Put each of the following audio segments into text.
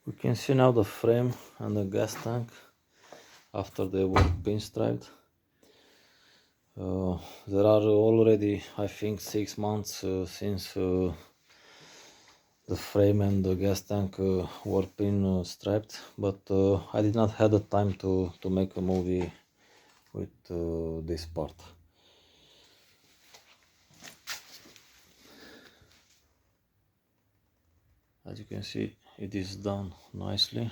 We can see now the frame and the gas tank after they were pinstriped. There are already, I think, 6 months since the frame and the gas tank were pinstriped, but I did not have the time to make a movie with this part. As you can see, it is done nicely.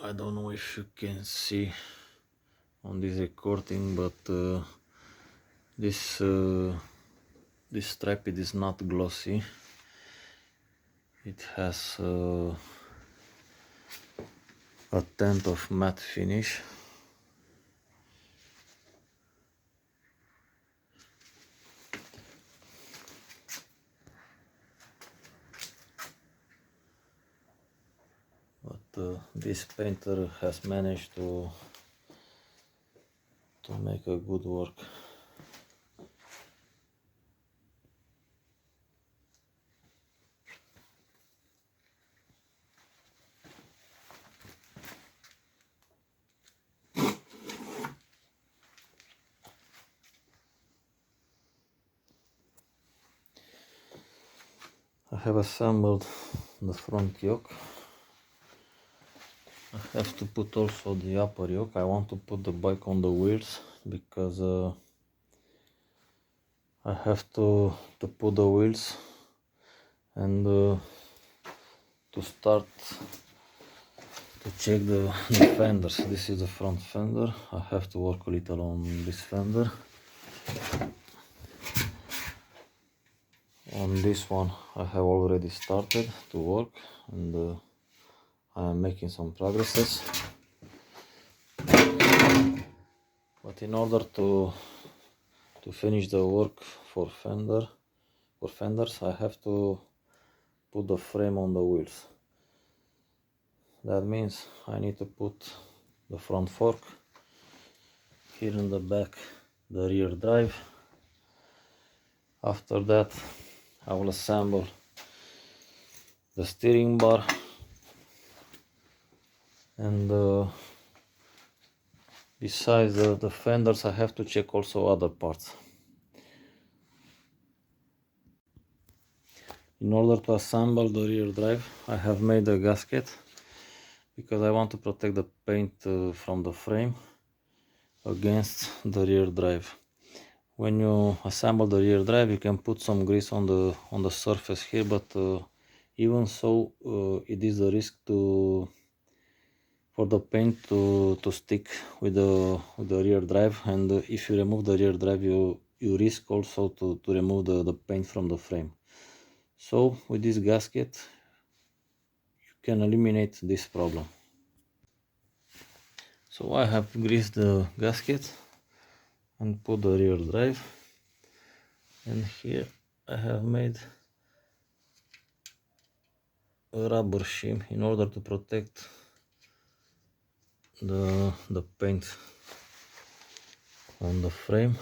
I don't know if you can see on this recording, but this strap, it is not glossy. It has a tint of matte finish. But this painter has managed to make a good work. I have assembled the front yoke. I have to put also the upper yoke. I want to put the bike on the wheels because I have to put the wheels and to start to check the fenders. This is the front fender. I have to work a little on this fender. On this one I have already started to work, and I am making some progresses. But in order to finish the work for fenders, I have to put the frame on the wheels. That means I need to put the front fork, here in the back the rear drive. After that I will assemble the steering bar, and besides the fenders I have to check also other parts. In order to assemble the rear drive, I have made a gasket because I want to protect the paint from the frame against the rear drive. When you assemble the rear drive, you can put some grease on the surface here, but even so, it is a risk for the paint to stick with the rear drive, and if you remove the rear drive, you risk also to remove the paint from the frame. So with this gasket you can eliminate this problem. So I have greased the gasket and put the rear drive, and here I have made a rubber shim in order to protect the paint on the frame.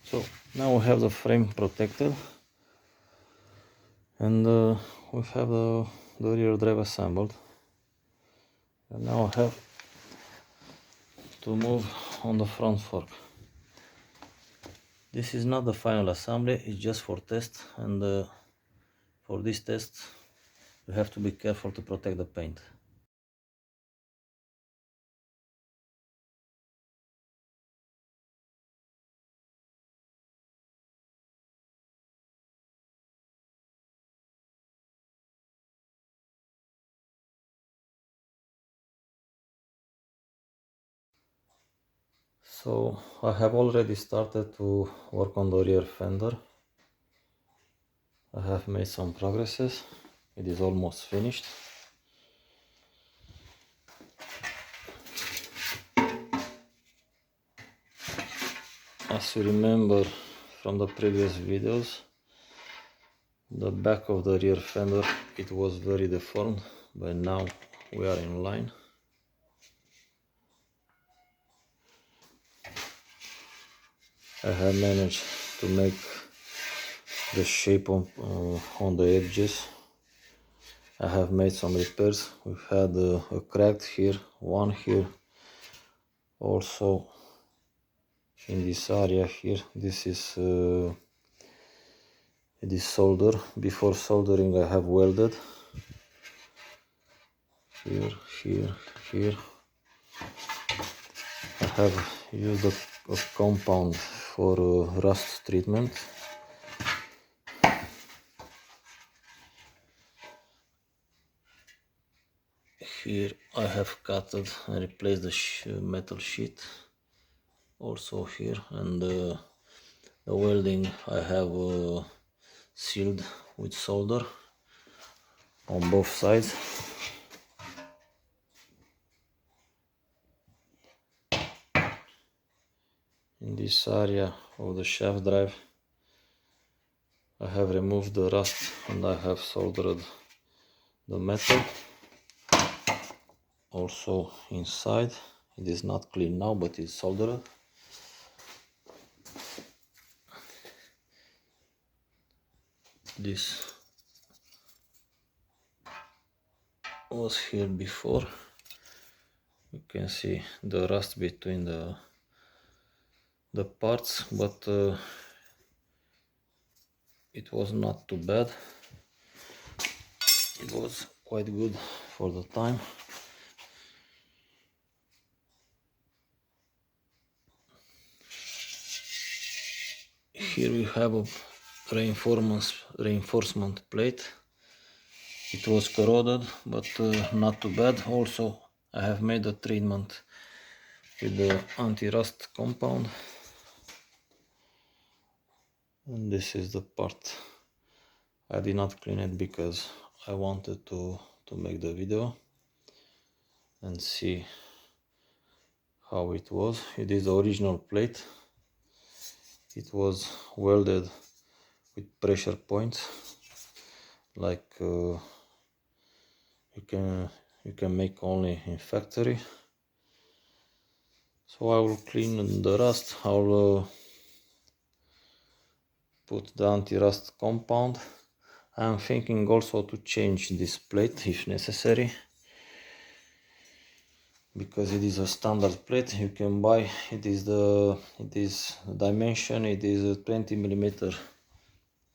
So now we have the frame protected, and we have the rear drive assembled, and now I have to move on the front fork. This is not the final assembly, it's just for test, and for this test you have to be careful to protect the paint. So I have already started to work on the rear fender. I have made some progresses. It is almost finished. As you remember from the previous videos, the back of the rear fender, it was very deformed, but now we are in line. I have managed to make the shape on the edges. I have made some repairs. We've had a crack here, one here, also in this area here. This is solder. Before soldering I have welded here, here, here. I have used a compound for rust treatment. Here I have cut and replaced the metal sheet. Also here, and the welding I have sealed with solder on both sides. In this area of the shaft drive I have removed the rust and I have soldered the metal. Also inside, it is not clean now, but it's soldered. This was here before. You can see the rust between the parts, but it was not too bad. It was quite good for the time. Here we have a reinforcement plate. It was corroded, but not too bad. Also, I have made a treatment with the anti-rust compound. And this is the part. I did not clean it because I wanted to make the video and see how it was. It is the original plate. It was welded with pressure points, like you can make only in factory. So I will clean the rust. I will put the anti-rust compound. I am thinking also to change this plate if necessary, because it is a standard plate you can buy. It is dimension, it is 20 mm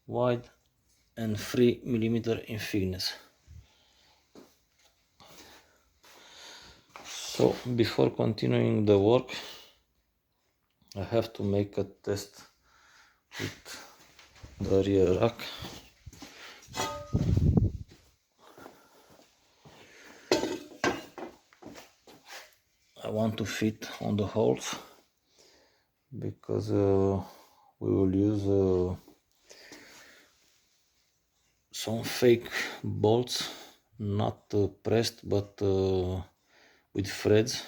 wide and 3 mm in thickness. So before continuing the work, I have to make a test with the rear rack. I want to fit on the holes because we will use some fake bolts, not pressed but with threads,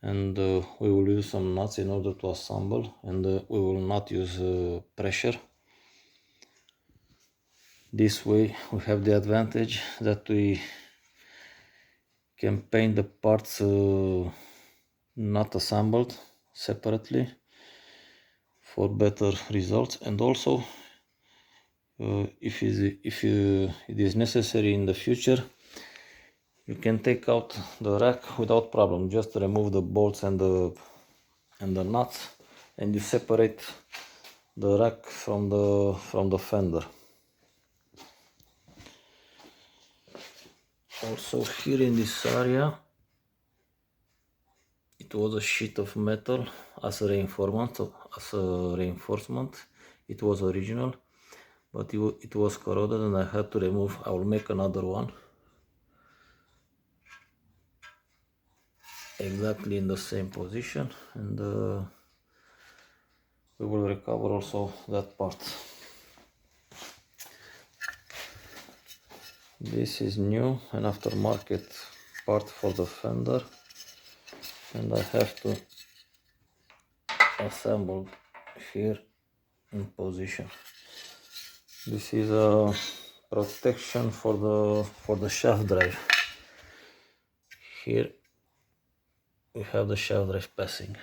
and we will use some nuts in order to assemble, and we will not use pressure. This way we have the advantage that we can paint the parts not assembled separately for better results. And also if it is necessary in the future, you can take out the rack without problem. Just remove the bolts and the nuts, and you separate the rack from the fender. Also here in this area, it was a sheet of metal as a reinforcement. It was original, but it was corroded and I had to remove. I will make another one. exactly in the same position, and we will recover also that part. This is new and aftermarket part for the fender, and I have to assemble here in position. This is a protection for the shaft drive. Here we have the shaft drive passing.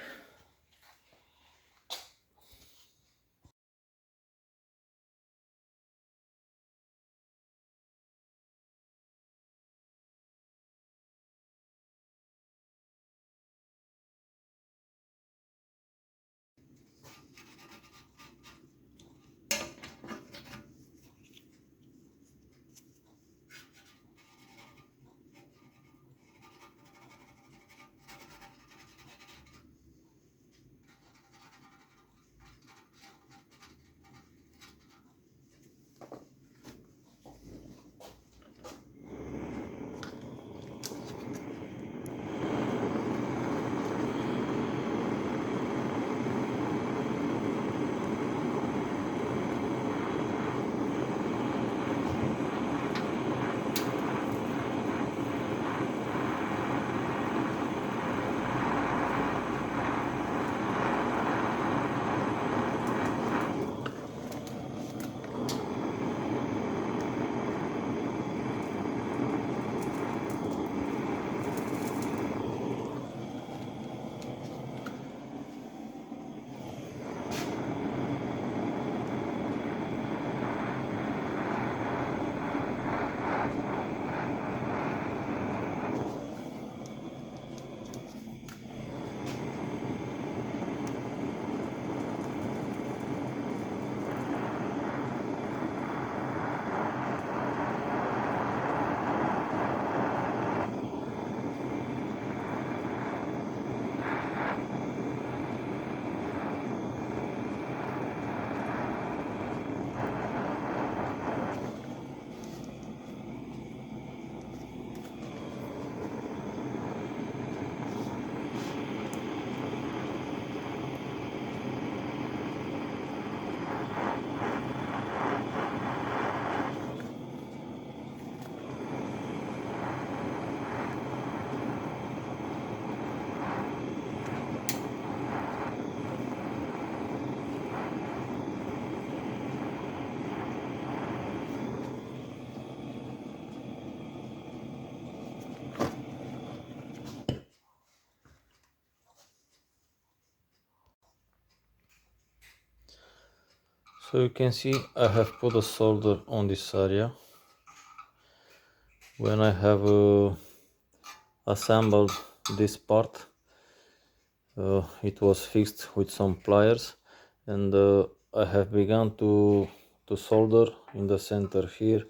So you can see I have put a solder on this area. When I have assembled this part, it was fixed with some pliers, and I have begun to solder in the center here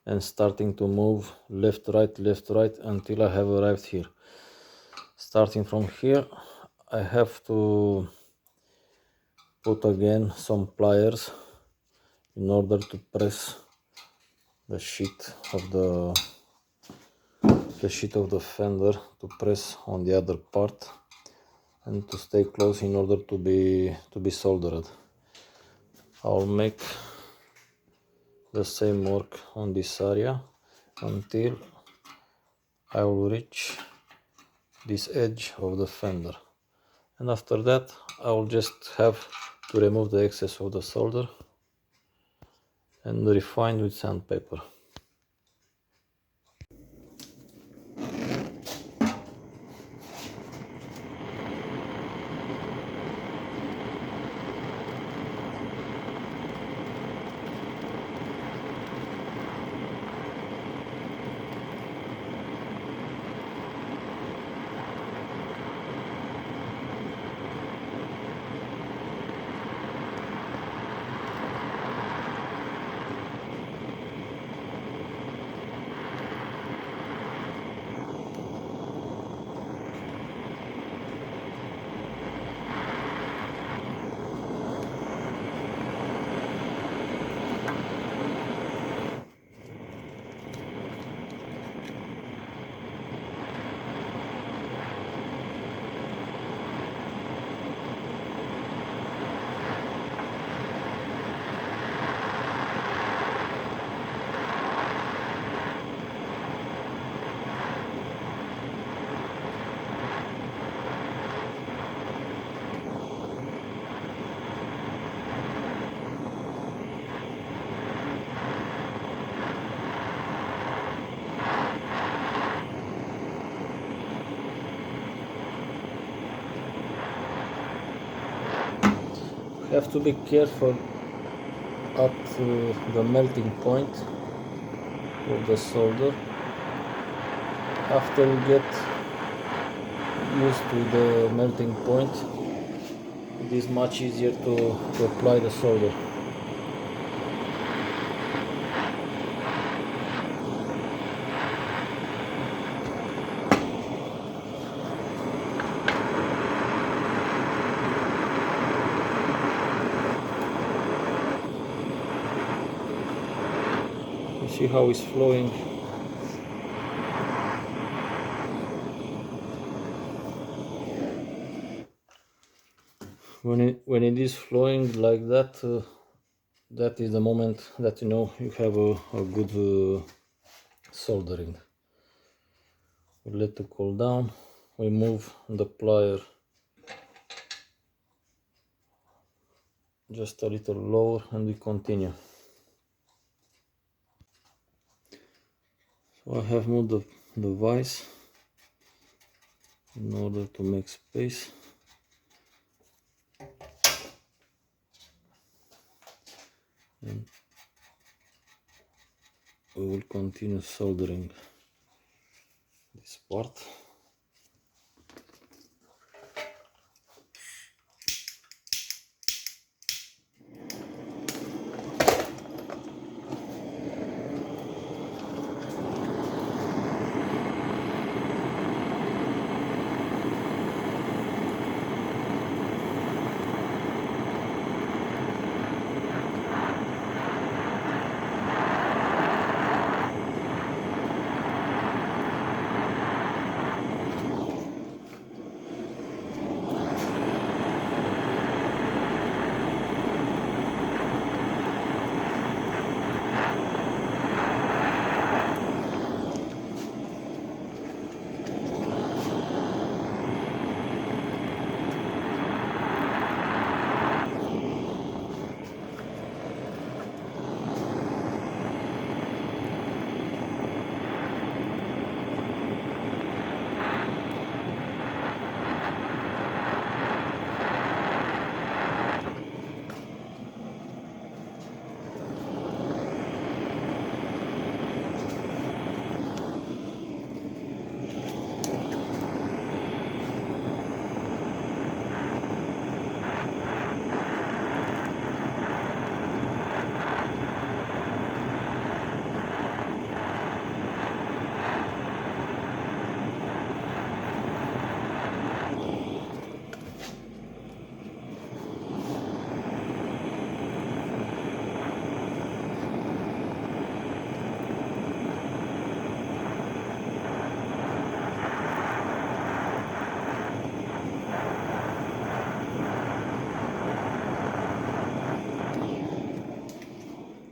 and starting to move left right until I have arrived here. Starting from here, I have to put again some pliers in order to press the sheet of the fender, to press on the other part and to stay close in order to be soldered. I'll make the same work on this area until I will reach this edge of the fender, and after that I will just have to remove the excess of the solder and refine with sandpaper. have to be careful at the melting point of the solder. After you get used to the melting point, it is much easier to apply the solder. You see how it's flowing. When it is flowing like that, that is the moment that you know you have a good soldering. We let it cool down. We move the plier just a little lower and we continue. So I have moved the vise in order to make space. And we will continue soldering this part.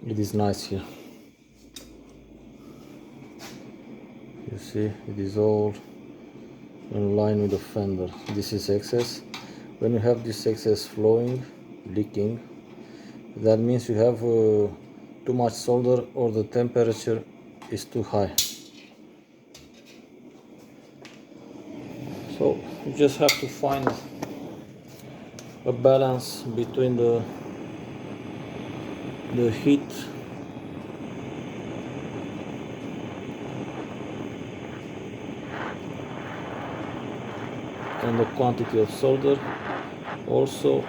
It is nice here. You see, it is all in line with the fender. This is excess. When you have this excess flowing, leaking, that means you have too much solder or the temperature is too high. So you just have to find a balance between the heat and the quantity of solder. Also,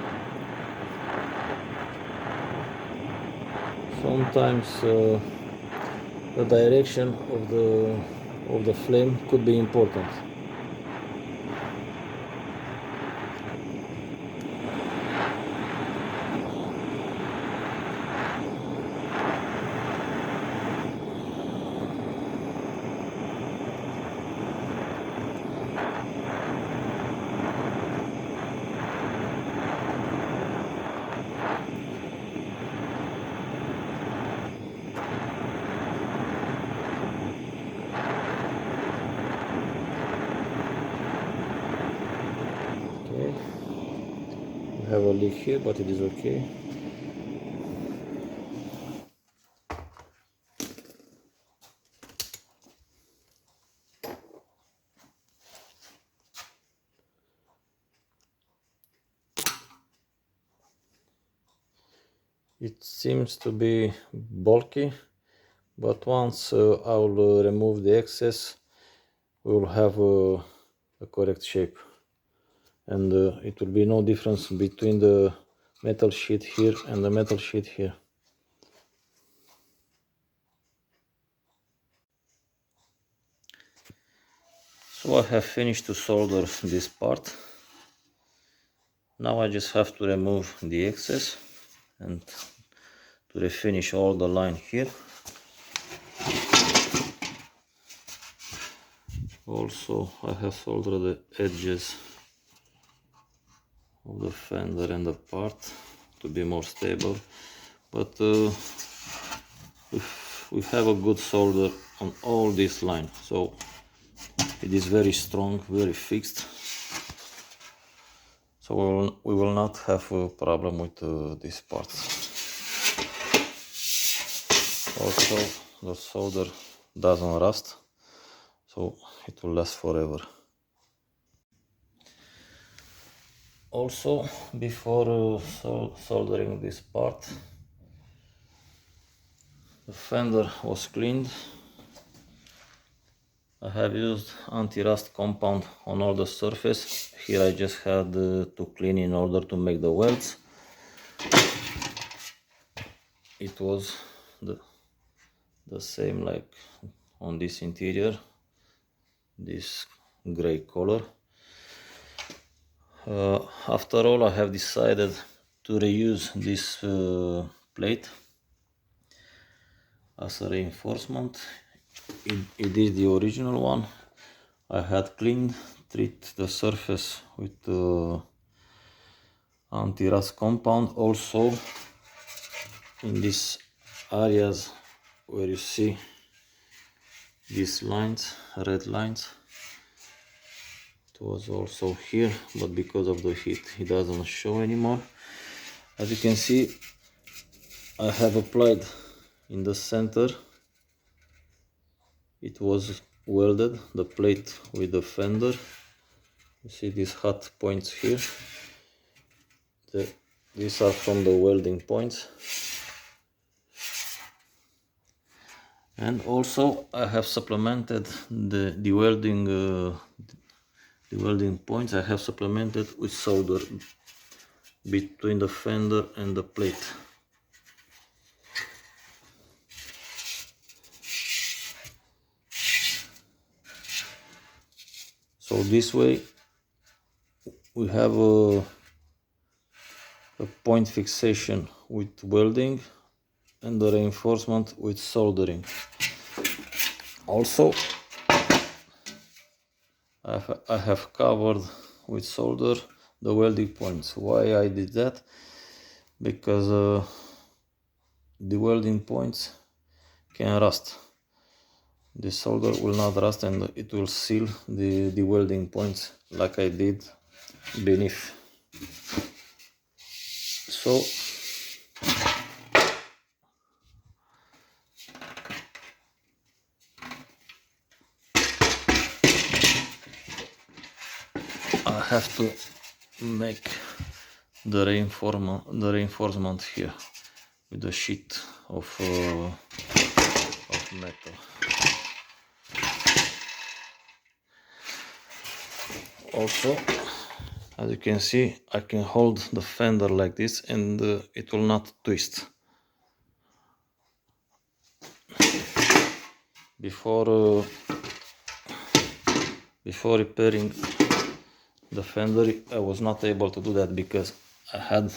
sometimes the direction of the flame could be important. We have a leak here, but it is okay. It seems to be bulky, but once I'll remove the excess, we will have a correct shape, and it will be no difference between the metal sheet here and the metal sheet here. So I have finished to solder this part. Now I just have to remove the excess and to refinish all the line here. Also, I have soldered the edges of the fender and the part to be more stable, but we have a good solder on all this line, so it is very strong, very fixed, so we will not have a problem with these parts. Also, the solder doesn't rust, so it will last forever. Also, before soldering this part, the fender was cleaned. I have used anti-rust compound on all the surface. Here I just had to clean in order to make the welds. It was the same like on this interior, this gray color. After all, I have decided to reuse this plate as a reinforcement. It is the original one. I had treat the surface with anti-rust compound. Also, in these areas where you see these lines, red lines, it was also here, but because of the heat it doesn't show anymore. As you can see, I have applied in the center. It was welded, the plate with the fender. You see these hot points here. These are from the welding points. And also I have supplemented the welding points. I have supplemented with solder between the fender and the plate. So this way we have a point fixation with welding and the reinforcement with soldering. Also, I have covered with solder the welding points. Why I did that? Because the welding points can rust. The solder will not rust and it will seal the welding points like I did beneath. So I have to make the reinforcement here with a sheet of metal. Also, as you can see, I can hold the fender like this and it will not twist. Before repairing the fender, I was not able to do that because I had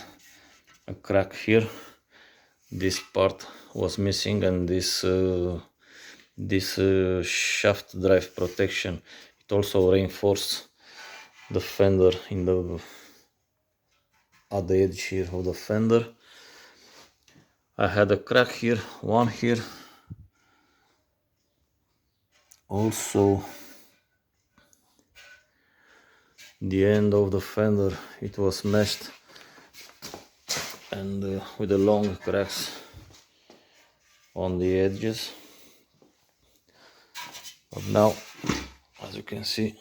a crack here. This part was missing, and this shaft drive protection, it also reinforced the fender at the edge here of the fender. I had a crack here, one here. Also, the end of the fender, it was smashed, and with the long cracks on the edges. But now, as you can see,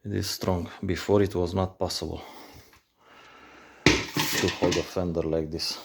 it is strong. Before it was not possible. to hold the fender like this.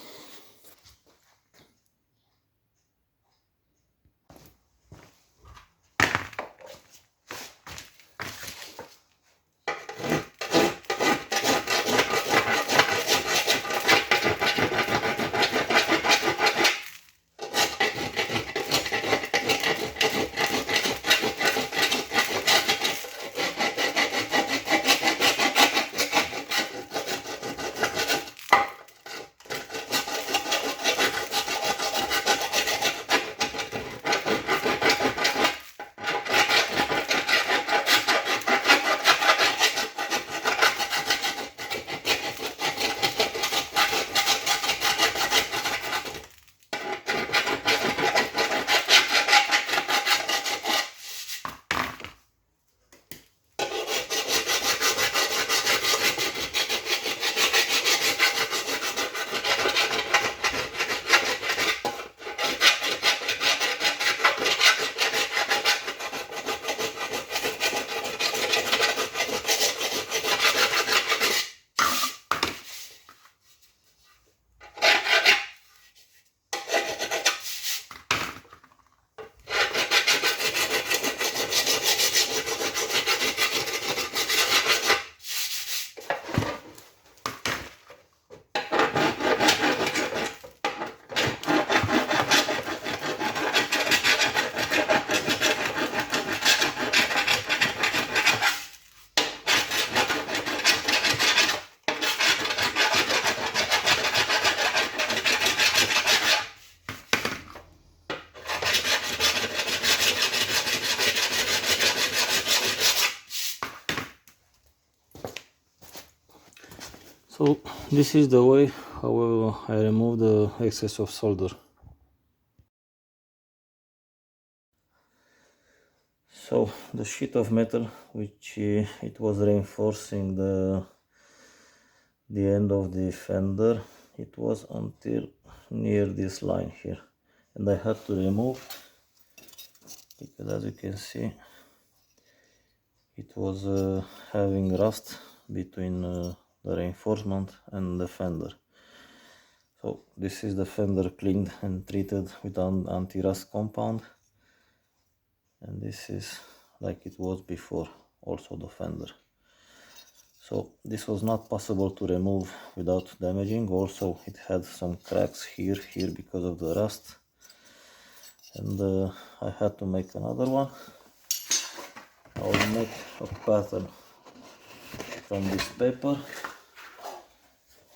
So this is the way how I remove the excess of solder. So the sheet of metal which it was reinforcing the end of the fender, it was until near this line here, and I had to remove because, as you can see, it was having rust between the reinforcement and the fender. So this is the fender cleaned and treated with an anti-rust compound, and this is like it was before, also the fender. So this was not possible to remove without damaging. Also it had some cracks here because of the rust, and I had to make another one. I will make a pattern from this paper,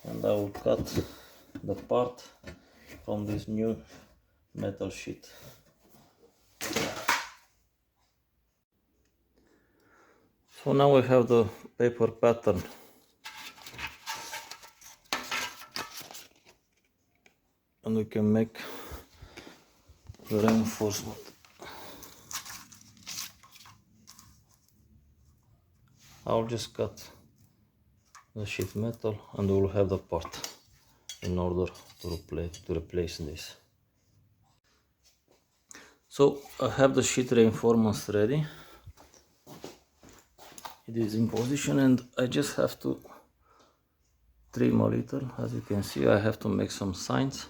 and I will cut the part from this new metal sheet. So now we have the paper pattern. And we can make the reinforcement. I'll just cut the sheet metal and we'll have the part in order to replace this. So I have the sheet reinforcements ready. It is in position and I just have to trim a little. As you can see, I have to make some signs.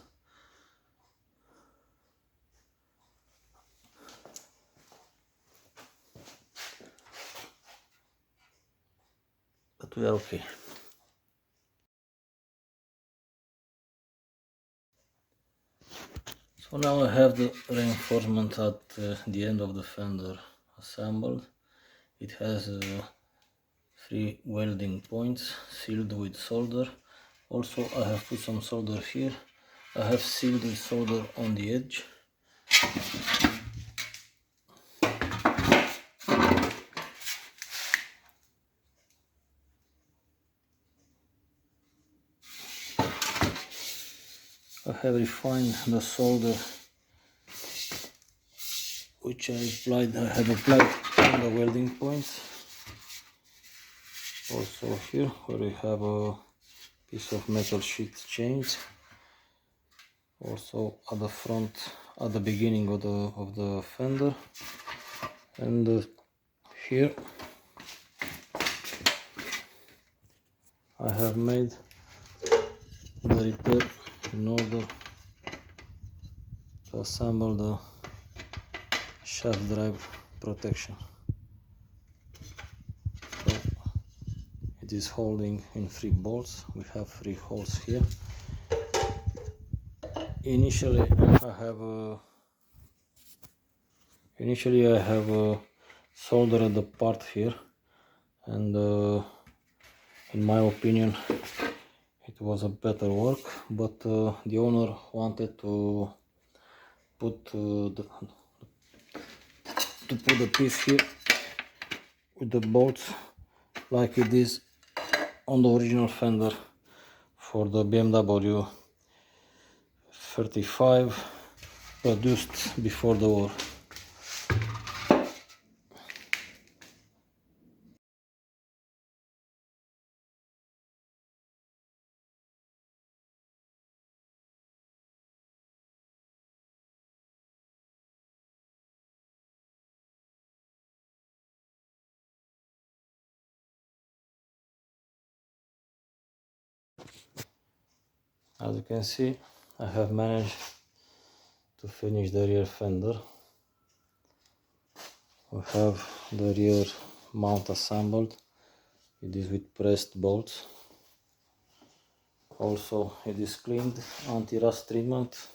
But we are okay. So now I have the reinforcement at the end of the fender assembled. It has 3 welding points sealed with solder. Also I have put some solder here. I have sealed with solder on the edge. I have refined the solder which I have applied on the welding points. Also here where we have a piece of metal sheet changed. Also at the front, at the beginning of the fender, and here I have made the repair in order to assemble the shaft drive protection. So it is holding in 3 bolts. We have 3 holes here. Initially I have soldered the part here, and in my opinion it was a better work, but the owner wanted to put the piece here with the bolts like it is on the original fender for the BMW R35 produced before the war. As you can see, I have managed to finish the rear fender. We have the rear mount assembled. It is with pressed bolts. Also it is cleaned, anti-rust treatment.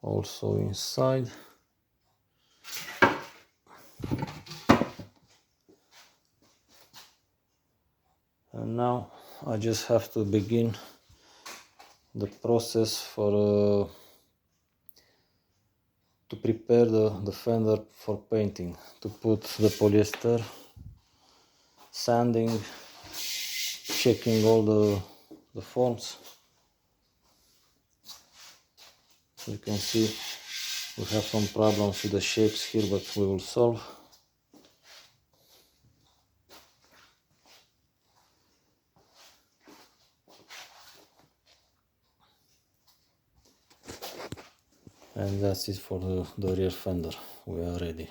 Also inside. And now I just have to begin the process for to prepare the fender for painting, to put the polyester, sanding, checking all the forms. You can see we have some problems with the shapes here, but we will solve. And that's it for the rear fender. We are ready.